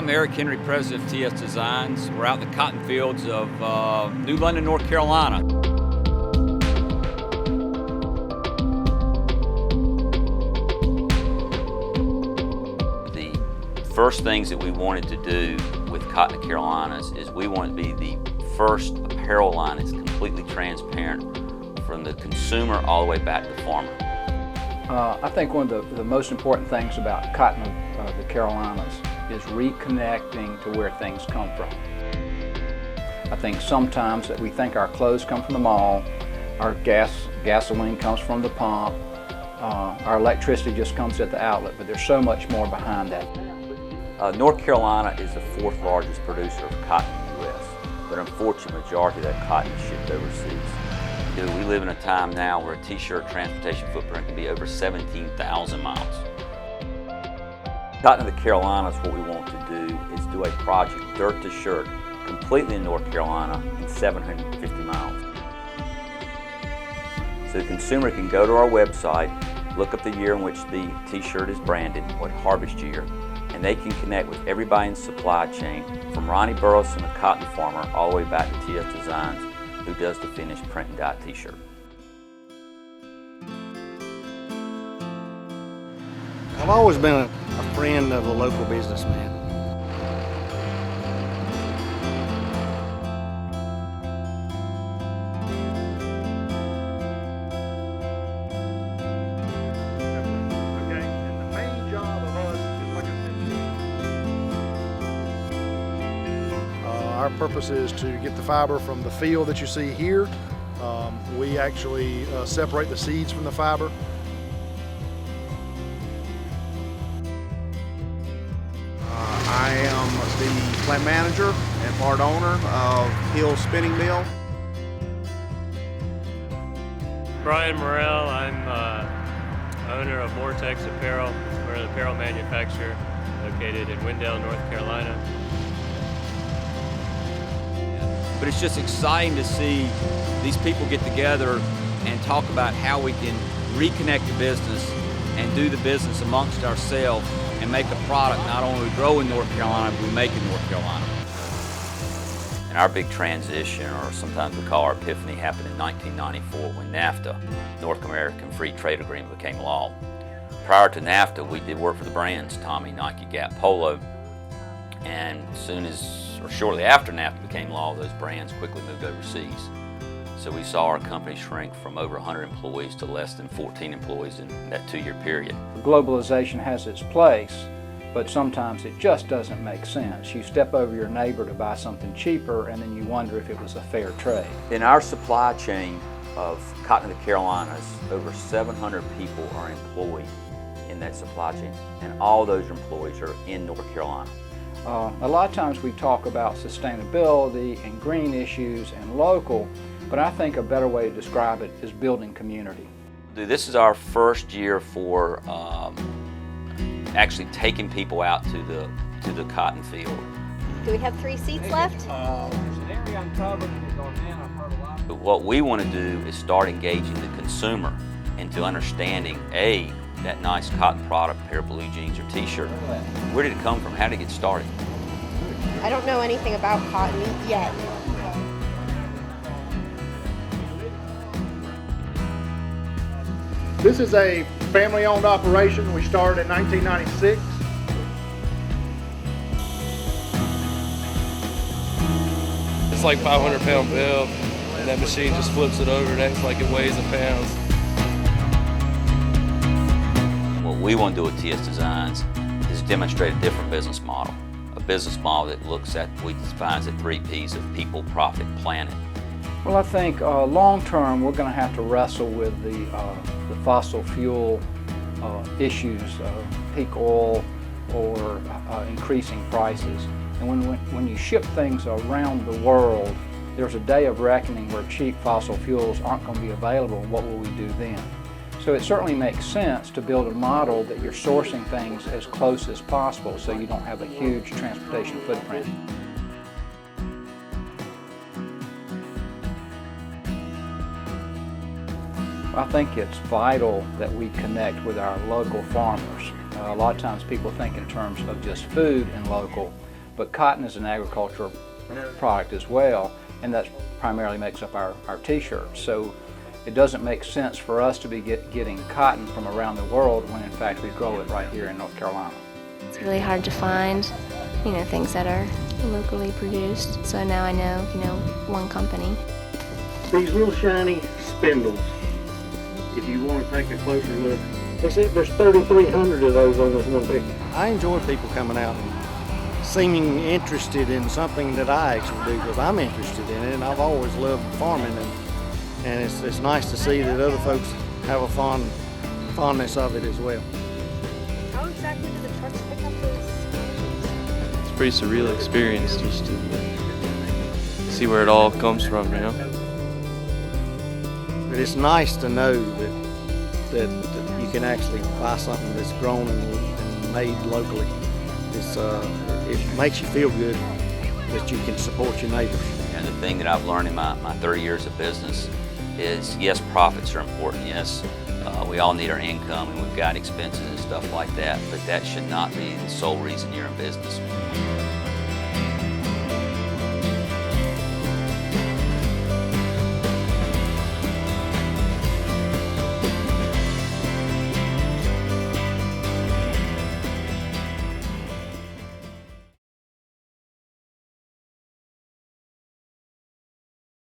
I'm Eric Henry, president of TS Designs. We're out in the cotton fields of New London, North Carolina. The first things that we wanted to do with Cotton of Carolinas is we wanted to be the first apparel line that's completely transparent from the consumer all the way back to the farmer. I think one of the most important things about Cotton of the Carolinas is reconnecting to where things come from. I think sometimes that we think our clothes come from the mall, our gasoline comes from the pump, our electricity just comes at the outlet, but there's so much more behind that. North Carolina is the fourth largest producer of cotton in the U.S., but unfortunately, the majority of that cotton is shipped overseas. We live in a time now where a t-shirt transportation footprint can be over 17,000 miles. Cotton of the Carolinas, what we want to do is do a project, dirt to shirt, completely in North Carolina in 750 miles. So the consumer can go to our website, look up the year in which the t-shirt is branded, what harvest year, and they can connect with everybody in the supply chain, from Ronnie Burleson, the cotton farmer, all the way back to TS Designs, who does the finished print and dye t-shirt. I've always been a friend of a local businessman. Okay, and the main job of us is, like I said, our purpose is to get the fiber from the field that you see here. We actually separate the seeds from the fiber. I am the plant manager and part owner of Hill Spinning Mill. Brian Morrell, I'm owner of Vortex Apparel. We're an apparel manufacturer located in Wendell, North Carolina. But it's just exciting to see these people get together and talk about how we can reconnect the business and do the business amongst ourselves and make a product not only we grow in North Carolina, but we make in North Carolina. And our big transition, or sometimes we call our epiphany, happened in 1994 when NAFTA, North American Free Trade Agreement, became law. Prior to NAFTA, we did work for the brands Tommy, Nike, Gap, Polo, and shortly after NAFTA became law, those brands quickly moved overseas. So we saw our company shrink from over 100 employees to less than 14 employees in that 2-year period. Globalization has its place, but sometimes it just doesn't make sense. You step over your neighbor to buy something cheaper and then you wonder if it was a fair trade. In our supply chain of Cotton of the Carolinas, over 700 people are employed in that supply chain, and all those employees are in North Carolina. A lot of times we talk about sustainability and green issues and local, but I think a better way to describe it is building community. This is our first year for actually taking people out to the cotton field. Do we have 3 seats left? There's an area uncovered and it's going in. I've heard a lot. But what we want to do is start engaging the consumer into understanding, A, that nice cotton product, pair of blue jeans or t-shirt. Where did it come from? How did it get started? I don't know anything about cotton yet. This is a family-owned operation. We started in 1996. It's like 500-pound bale, and that machine just flips it over and acts like it weighs in pounds. What we want to do with TS Designs is demonstrate a different business model. A business model that looks at, we define the 3 Ps of people, profit, planet. Well, I think long term we're going to have to wrestle with the fossil fuel issues, peak oil or increasing prices. And when you ship things around the world, there's a day of reckoning where cheap fossil fuels aren't going to be available. What will we do then? So it certainly makes sense to build a model that you're sourcing things as close as possible so you don't have a huge transportation footprint. I think it's vital that we connect with our local farmers. A lot of times people think in terms of just food and local, but cotton is an agricultural product as well, and that primarily makes up our t-shirts. So it doesn't make sense for us to be getting cotton from around the world when in fact we grow it right here in North Carolina. It's really hard to find, things that are locally produced. So now I know, one company. These little shiny spindles, if you want to take a closer look, there's 3,300 of those on this one picture. I enjoy people coming out and seeming interested in something that I actually do, because I'm interested in it, and I've always loved farming, and it's nice to see that other folks have a fondness of it as well. How exactly do the trucks pick up those? It's a pretty surreal experience just to see where it all comes from, But it's nice to know that you can actually buy something that's grown and made locally. It makes you feel good that you can support your neighbors. And the thing that I've learned in my 30 years of business is, yes, profits are important. Yes, we all need our income and we've got expenses and stuff like that, but that should not be the sole reason you're in business.